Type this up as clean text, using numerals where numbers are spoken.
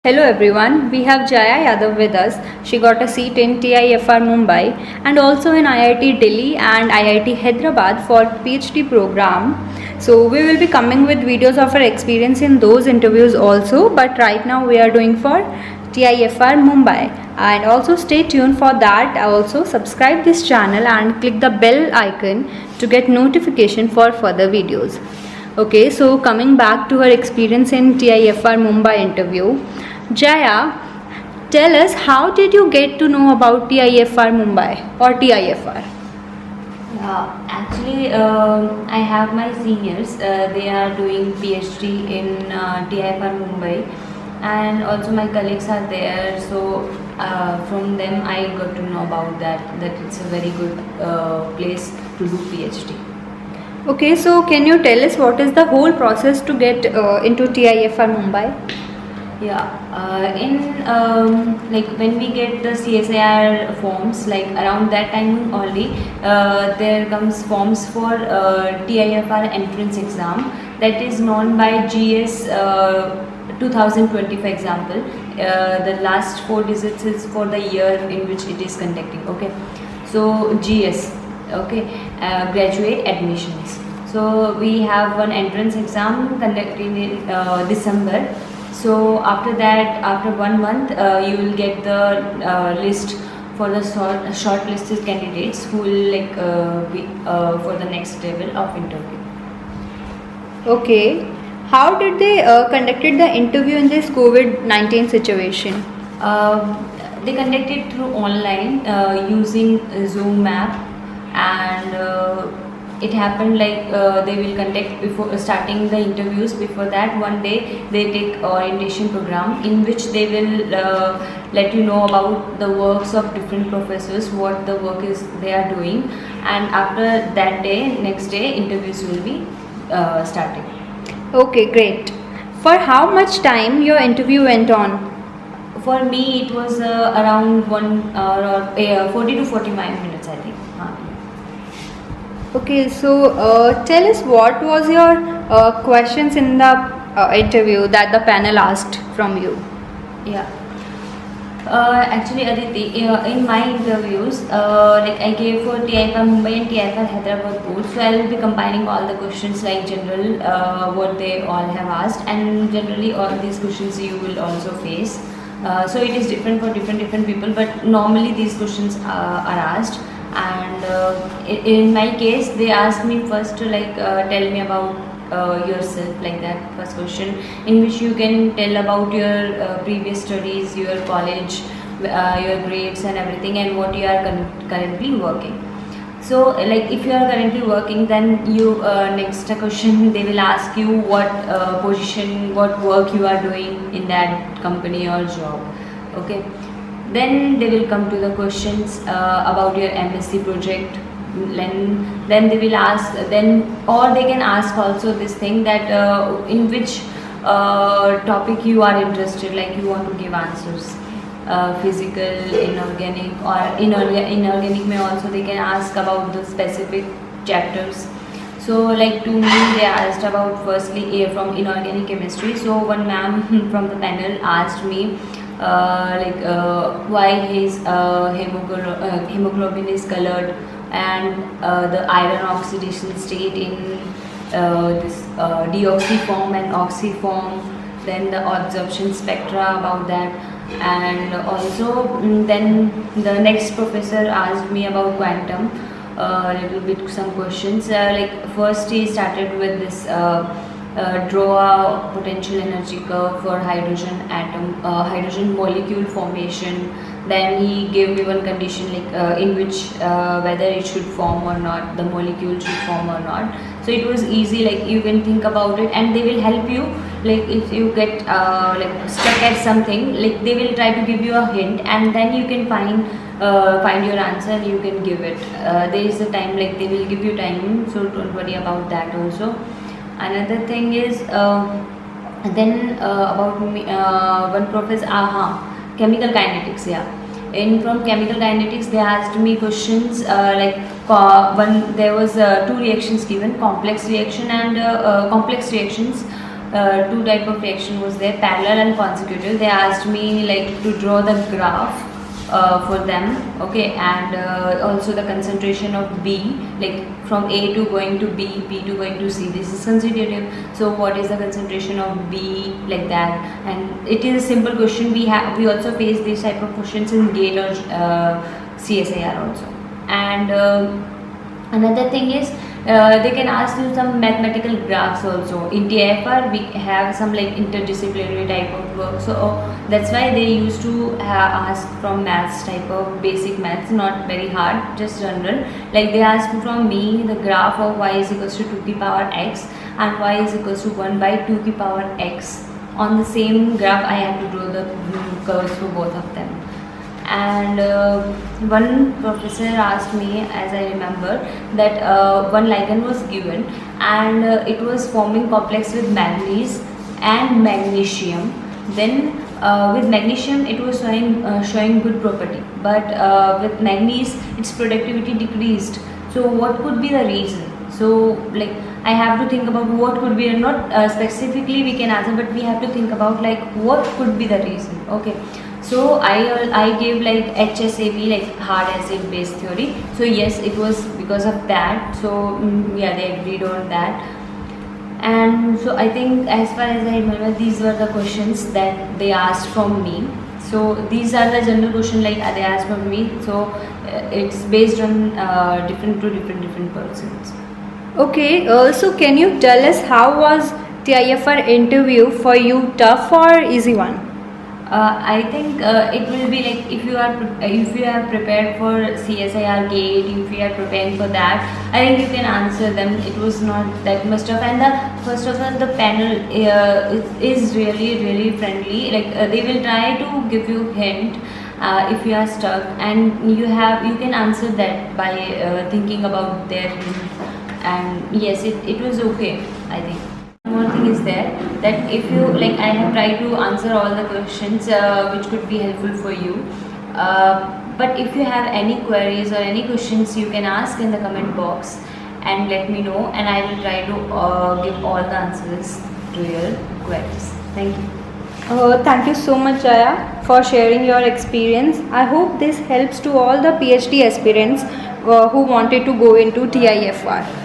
Hello everyone, we have Jaya Yadav with us. She got a seat in TIFR Mumbai and also in IIT Delhi and IIT Hyderabad for PhD program. So we will be coming with videos of her experience in those interviews also, but right now we are doing for TIFR Mumbai. And also stay tuned for that. Also subscribe this channel and click the bell icon to get notification for further videos. Okay, so coming back to her experience in TIFR Mumbai interview, Jaya, tell us, how did you get to know about TIFR Mumbai or TIFR? I have my seniors. They are doing PhD in TIFR Mumbai, and also my colleagues are there. So from them, I got to know about that it's a very good place to do PhD. Okay, so can you tell us what is the whole process to get into TIFR Mumbai? Like when we get the CSIR forms, like around that time only, there comes forms for TIFR entrance exam, that is known by GS 2020, for example. The last 4 digits is for the year in which it is conducting. Okay, so GS, okay, graduate admissions. So we have one entrance exam conducted in December. So after that, after 1 month, you will get the list for the shortlisted candidates who will be for the next level of interview. Okay, how did they conducted the interview in this COVID-19 situation? They conducted through online using Zoom app, and it happened like they will conduct before starting the interviews. Before that, one day they take orientation program in which they will let you know about the works of different professors, what the work is they are doing, and after that day, next day, interviews will be starting. Okay, great. For how much time your interview went on? For me, it was around 1 hour or 40 to 45 minutes, I think. Okay, so tell us what was your questions in the interview that the panel asked from you? Yeah. Actually, Aditi, in my interviews, like I gave for TIFR Mumbai and TIFR Hyderabad both, so I will be combining all the questions like general, what they all have asked, and generally all these questions you will also face. So it is different for different people, but normally these questions are asked. And in my case, they asked me first to tell me about yourself, like that first question, in which you can tell about your previous studies, your college, your grades and everything, and what you are currently working. So like if you are currently working, then you next question they will ask you what position, what work you are doing in that company or job. Okay, then they will come to the questions about your MSc project. Then they will ask, or they can ask also this thing that in which topic you are interested, like you want to give answers, physical, inorganic, or inorganic may also they can ask about the specific chapters. So like to me, they asked about firstly from inorganic chemistry. So one ma'am from the panel asked me why his hemoglobin is colored, and the iron oxidation state in this deoxy form and oxy form, then the absorption spectra about that. And also then the next professor asked me about quantum, a little bit some questions. Like first he started with this draw a potential energy curve for hydrogen atom, hydrogen molecule formation. Then he gave me one condition like in which whether it should form or not, the molecule should form or not. So it was easy, like you can think about it, and they will help you. Like if you get like stuck at something, like they will try to give you a hint, and then you can find your answer and you can give it. There is a time, like they will give you time, so don't worry about that also. Another thing is then about me, one professor, chemical kinetics. Yeah, in from chemical kinetics, they asked me questions one. There was 2 reactions given: complex reaction and complex reactions. two type of reaction was there, parallel and consecutive. They asked me like to draw the graph for them, okay, and also the concentration of B, like from A to going to B, B to going to C. This is consecutive. So what is the concentration of B, like that? And it is a simple question. We also face these type of questions in GATE or CSIR also. And another thing is they can ask you some mathematical graphs also. In TIFR we have some like interdisciplinary type of work, so that's why they used to ask from maths type of basic maths, not very hard, just general. Like they asked from me the graph of y is equals to 2 to the power x and y is equals to 1 by 2 to the power x. On the same graph I had to draw the curves for both of them. And one professor asked me, as I remember, that one ligand was given and it was forming complex with manganese and magnesium. Then with magnesium it was showing good property, but with manganese its productivity decreased. So what could be the reason? So like I have to think about what could be, not specifically we can answer, but we have to think about like what could be the reason. Okay, so I gave like HSAB, like hard acid base theory. So yes, it was because of that. So yeah, they agreed on that. And so I think as far as I remember, these were the questions that they asked from me. So these are the general questions like they asked from me. So it's based on different persons. Okay, so can you tell us how was TIFR interview for you, tough or easy one? I think it will be like if you are prepared for CSIR GATE, if you are preparing for that, I think you can answer them. It was not that much tough, and first of all the panel is really friendly. Like they will try to give you hint if you are stuck, and you can answer that by thinking about their hint. And yes, it was okay, I think. One more thing is there that if you like, I have tried to answer all the questions which could be helpful for you. But if you have any queries or any questions, you can ask in the comment box and let me know, and I will try to give all the answers to your queries. Thank you. Thank you so much, Jaya, for sharing your experience. I hope this helps to all the PhD aspirants who wanted to go into TIFR.